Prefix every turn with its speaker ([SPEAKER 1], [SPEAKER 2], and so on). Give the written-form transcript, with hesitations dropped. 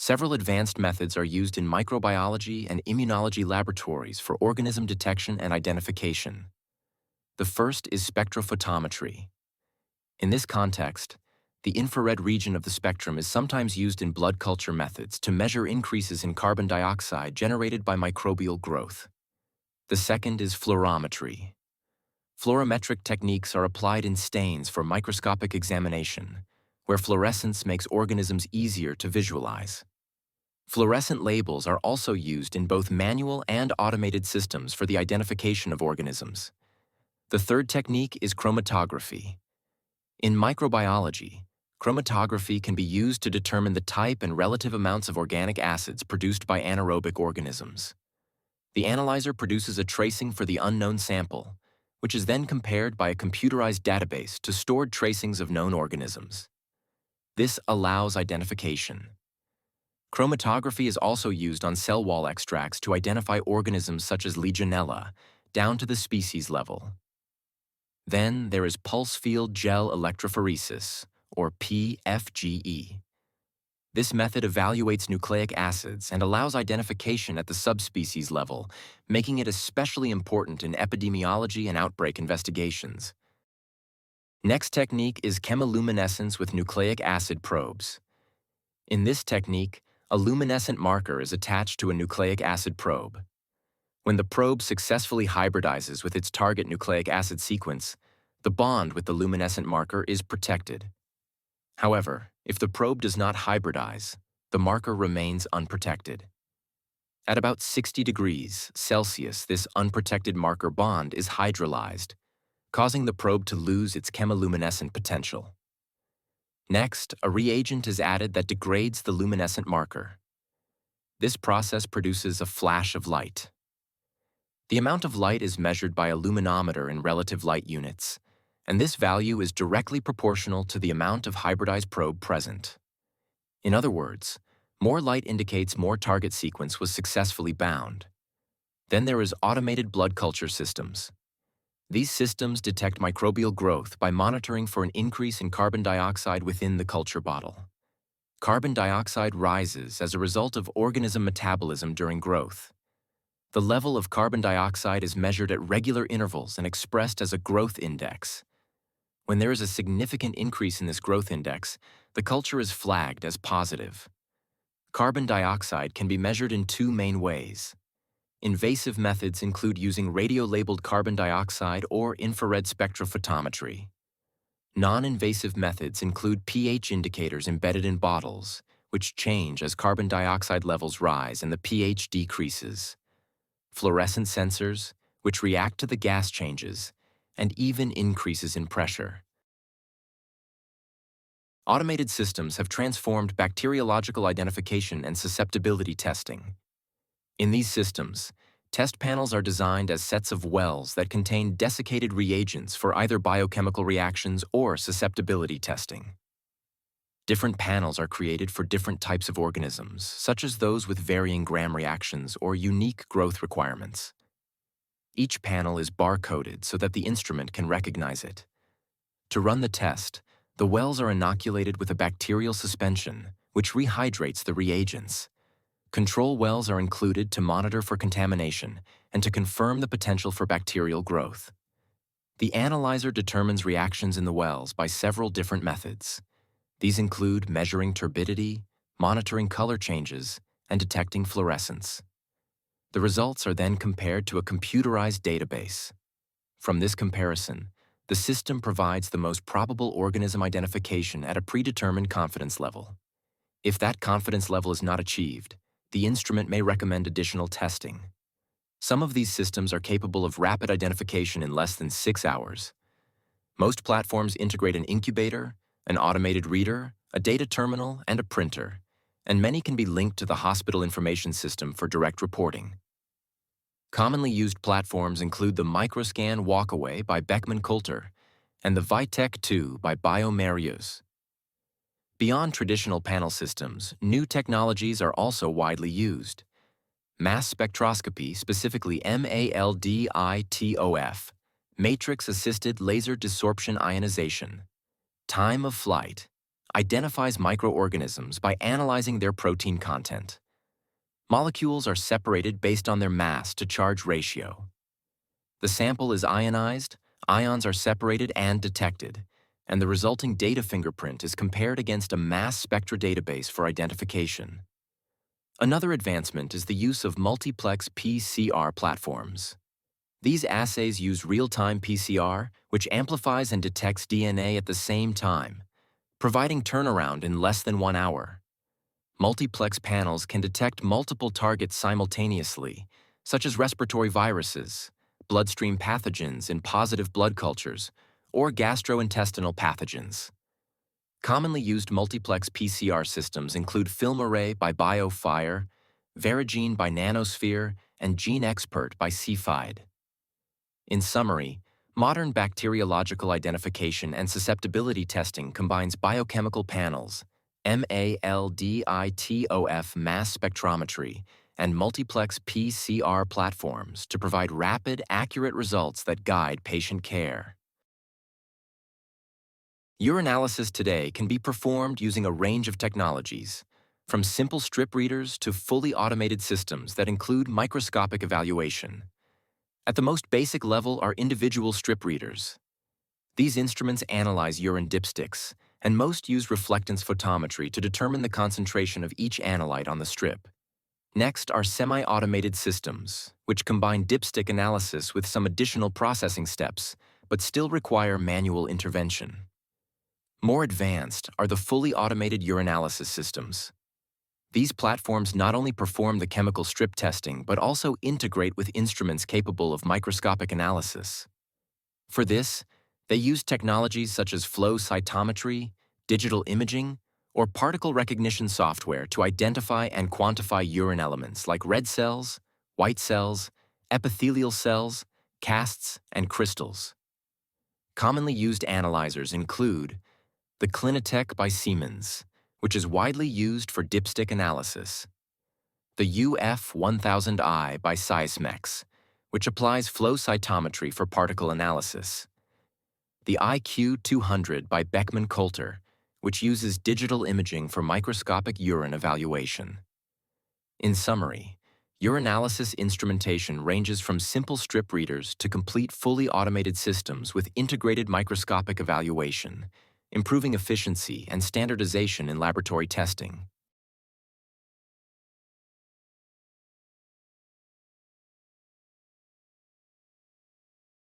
[SPEAKER 1] Several advanced methods are used in microbiology and immunology laboratories for organism detection and identification. The first is spectrophotometry. In this context, the infrared region of the spectrum is sometimes used in blood culture methods to measure increases in carbon dioxide generated by microbial growth. The second is fluorometry. Fluorometric techniques are applied in stains for microscopic examination, where fluorescence makes organisms easier to visualize. Fluorescent labels are also used in both manual and automated systems for the identification of organisms. The third technique is chromatography. In microbiology, chromatography can be used to determine the type and relative amounts of organic acids produced by anaerobic organisms. The analyzer produces a tracing for the unknown sample, which is then compared by a computerized database to stored tracings of known organisms. This allows identification. Chromatography is also used on cell wall extracts to identify organisms such as Legionella, down to the species level. Then there is pulse field gel electrophoresis, or PFGE. This method evaluates nucleic acids and allows identification at the subspecies level, making it especially important in epidemiology and outbreak investigations. Next technique is chemiluminescence with nucleic acid probes. In this technique, a luminescent marker is attached to a nucleic acid probe. When the probe successfully hybridizes with its target nucleic acid sequence, the bond with the luminescent marker is protected. However, if the probe does not hybridize, the marker remains unprotected. At about 60 degrees Celsius, this unprotected marker bond is hydrolyzed, causing the probe to lose its chemiluminescent potential. Next, a reagent is added that degrades the luminescent marker. This process produces a flash of light. The amount of light is measured by a luminometer in relative light units, and this value is directly proportional to the amount of hybridized probe present. In other words, more light indicates more target sequence was successfully bound. Then there is automated blood culture systems. These systems detect microbial growth by monitoring for an increase in carbon dioxide within the culture bottle. Carbon dioxide rises as a result of organism metabolism during growth. The level of carbon dioxide is measured at regular intervals and expressed as a growth index. When there is a significant increase in this growth index, the culture is flagged as positive. Carbon dioxide can be measured in two main ways. Invasive methods include using radio-labeled carbon dioxide or infrared spectrophotometry. Non-invasive methods include pH indicators embedded in bottles, which change as carbon dioxide levels rise and the pH decreases. Fluorescent sensors, which react to the gas changes, and even increases in pressure. Automated systems have transformed bacteriological identification and susceptibility testing. In these systems, test panels are designed as sets of wells that contain desiccated reagents for either biochemical reactions or susceptibility testing. Different panels are created for different types of organisms, such as those with varying gram reactions or unique growth requirements. Each panel is bar-coded so that the instrument can recognize it. To run the test, the wells are inoculated with a bacterial suspension, which rehydrates the reagents. Control wells are included to monitor for contamination and to confirm the potential for bacterial growth. The analyzer determines reactions in the wells by several different methods. These include measuring turbidity, monitoring color changes, and detecting fluorescence. The results are then compared to a computerized database. From this comparison, the system provides the most probable organism identification at a predetermined confidence level. If that confidence level is not achieved, the instrument may recommend additional testing. Some of these systems are capable of rapid identification in less than 6 hours. Most platforms integrate an incubator, an automated reader, a data terminal, and a printer, and many can be linked to the hospital information system for direct reporting. Commonly used platforms include the Microscan WalkAway by Beckman Coulter and the VITEK 2 by bioMérieux. Beyond traditional panel systems, new technologies are also widely used. Mass spectroscopy, specifically MALDI-TOF, matrix-assisted laser desorption ionization, time of flight, identifies microorganisms by analyzing their protein content. Molecules are separated based on their mass to charge ratio. The sample is ionized, ions are separated and detected, and the resulting data fingerprint is compared against a mass spectra database for identification. Another advancement is the use of multiplex PCR platforms. These assays use real-time PCR, which amplifies and detects DNA at the same time, providing turnaround in less than 1 hour. Multiplex panels can detect multiple targets simultaneously, such as respiratory viruses, bloodstream pathogens in positive blood cultures, or gastrointestinal pathogens. Commonly used multiplex PCR systems include FilmArray by BioFire, Verigene by Nanosphere, and GeneXpert by CFIDE. In summary, modern bacteriological identification and susceptibility testing combines biochemical panels, MALDI-TOF mass spectrometry, and multiplex PCR platforms to provide rapid, accurate results that guide patient care. Urinalysis today can be performed using a range of technologies, from simple strip readers to fully automated systems that include microscopic evaluation. At the most basic level are individual strip readers. These instruments analyze urine dipsticks, and most use reflectance photometry to determine the concentration of each analyte on the strip. Next are semi-automated systems, which combine dipstick analysis with some additional processing steps, but still require manual intervention. More advanced are the fully automated urinalysis systems. These platforms not only perform the chemical strip testing, but also integrate with instruments capable of microscopic analysis. For this, they use technologies such as flow cytometry, digital imaging, or particle recognition software to identify and quantify urine elements like red cells, white cells, epithelial cells, casts, and crystals. Commonly used analyzers include the Clinitek by Siemens, which is widely used for dipstick analysis, the UF1000i by Sysmex, which applies flow cytometry for particle analysis, the IQ200 by Beckman Coulter, which uses digital imaging for microscopic urine evaluation. In summary, urinalysis instrumentation ranges from simple strip readers to complete fully automated systems with integrated microscopic evaluation, improving efficiency and standardization in laboratory testing.